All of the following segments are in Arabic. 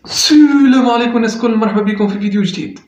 السلام عليكم الناس الكل، مرحبا بكم في فيديو جديد.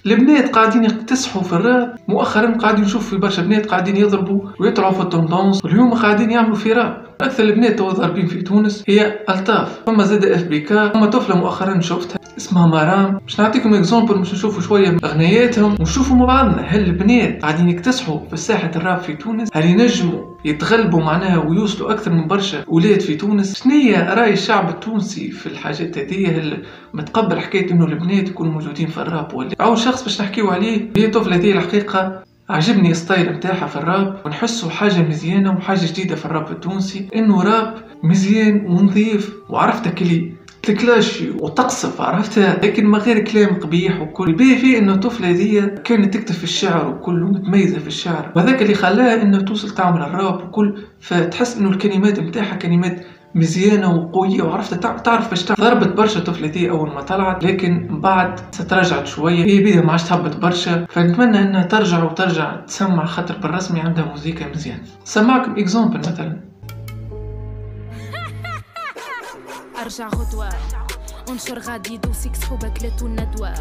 البنات قاعدين يكتسحوا في الراب، مؤخرا قاعدين نشوف في برشا بنات قاعدين يضربوا ويطلعوا في التوندونس، واليوم قاعدين يعملوا في راب. اكثر البنات تو ضاربين في تونس هي الطاف، فما زاد اف بي كا، فما طفله مؤخرا شفتها اسمها مرام. باش نعطيكم اكزومبل، باش نشوفوا شويه من اغنياتهم ونشوفوا مع بعضنا هل البنات قاعدين يكتسحوا في ساحه الراب في تونس، هل ينجموا يتغلبوا معناها ويوصلوا اكثر من برشا ولاد في تونس. شنية راي الشعب التونسي في الحاجات هذه؟ هل متقبل حكايه انه البنات يكونوا موجودين في الراب ولا؟ اول شخص باش نحكيو عليه هي طفله دي. الحقيقه عجبني الستايل نتاعها في الراب، ونحسه حاجه مزيانه وحاجه جديده في الراب التونسي، انه راب مزيان ونظيف، وعرفتك اللي تكلاشي وتقصف عرفتها، لكن ما غير كلام قبيح. وكل الباهي فيه انه الطفله دي كانت تكتب في الشعر وكل متميزه في الشعر، وهذاك اللي خلاها انه توصل تعمل الراب وكل. فتحس انه الكلمات نتاعها كلمات مزيانه وقويه، وعرفت تعرف باش ضربت برشا الطفله دي اول ما طلعت، لكن من بعد تراجعت شويه. هي بيها ما عادش تهبط برشا، فنتمنى انها ترجع تسمع، خاطر بالرسمي عندها موسيقى مزيان. سمعكم اكزامبل مثلا. ارجع غدوة انشر غادي دوسيك صحوبك لاتو الندوة،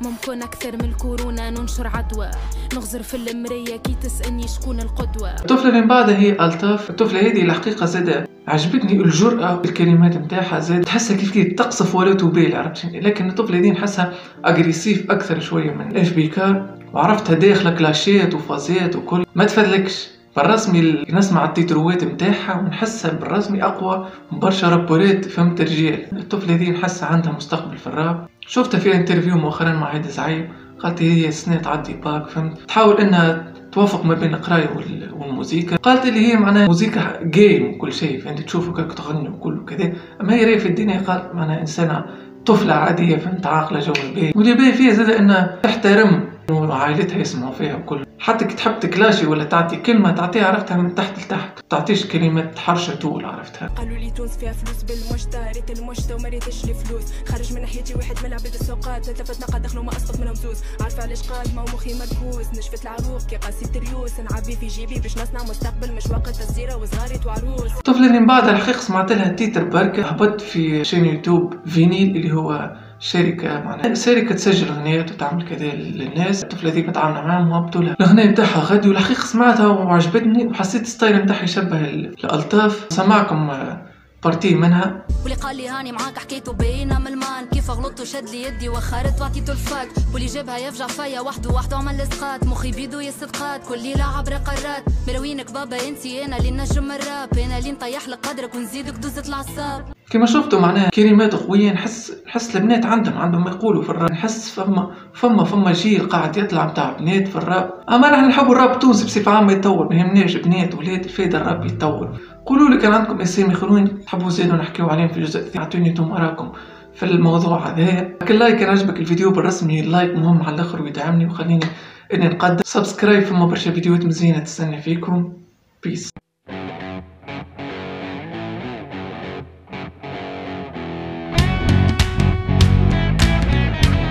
ممكن اكثر من الكورونا ننشر عدوى، نغزر في المراية كي تسألني شكون القدوة. الطفلة اللي من بعدها هي الطاف. الطفلة هذه الحقيقة زادة عجبتني الجرأة بالكلمات نتاعها، زاد تحسها كيف تقصف ولا تبالي، عرفتني. لكن الطفلة هذه نحسها اجريسيف اكثر شوية من اف بي كا، وعرفتها داخلة كلاشات وفازات وكل، ما تفدلكش. بالرسمي نسمع التيتروات نتاعها ونحسها بالرسمي اقوى من برشا رابورات، فهمت رجال. الطفله دي نحسها عندها مستقبل في الراب. شفتها في انترفيو مؤخرا مع هيدا زعيم، قالت هي سنة تعدي باك، فهمت، تحاول انها توافق ما بين القرايه والموسيقى. قالت اللي هي معناها موسيقى جيم وكل شيء، فانت تشوفوا كيف تغني وكل كذا، اما هي راهي في الدنيا قالت معناها انسانه طفله عاديه، فهمت، عاقله جو الباهي. واللي باهي فيها زاد انها تحترم وعائلتها يسمعوا فيها وكل. حتى كي تحب تكلاشي ولا تعطي كلمه تعطيها عرفتها من تحت لتحت، تعطيش كلمات حرشه طول، عرفتها. قالوا لي تونس فيها فلوس بالمشتى، ريت المشتى وما ريتش الفلوس، خرج من ناحيتي واحد من عباد السوقات، ثلاثه نقد دخلوا ما اسقط منهم زوز، عارفه علاش قال ما مخي مركوز، نشفت العروق كي قاسي تريوس، نعبي في جيبي باش نصنع مستقبل، مش وقت الزيره وصغاري وعروس. الطفله اللي من بعد الحقيقه سمعت لها تيتر بركه، هبطت في شين يوتيوب فينيل اللي هو شركة معناها شركة تسجل أغنيات وتعمل كذا للناس. الطفلة دي متعاونة معاهم وهبطوا لها الأغنية نتاعها غادي، والحقيقة سمعتها وعجبتني وحسيت ستايل نتاعها يشبه الألطاف. سمعكم بارتي منها. واللي قال لي هاني معاك حكيته بينا من المان، كيف غلطت وشد لي يدي وخرت وعطيته الفاك، واللي جابها يفجع فيا وحده عمل اسقاط، مخي بيدو يصدقات كل ليلة عبر قارات، مروينك بابا انتي انا اللي نجم الراب، انا اللي نطيح لك قدرك ونزيدك دوزة العصاب. كما شفتوا معناها كلمات قوية. نحس البنات عندهم ما يقولوا في الراب. نحس فما جيل قاعد يطلع متاع بنات في الراب. اما نحن نحبوا الراب التونسي بصفة عامة يتطور، ما يهمناش بنات ولاد، الفايدة الراب يتطور. قولوا لي كان عندكم اسامي خلوني تحبوا زيدوا نحكيو عليهم في الجزء الثاني، اعطوني انتم راكم في الموضوع هذا. كل لايك كان عجبك الفيديو بالرسمي، اللايك مهم على الاخر ويدعمني وخليني اني نقدم. سبسكرايب، فما برشا فيديوهات مزيانة تستنى فيكم. بيس.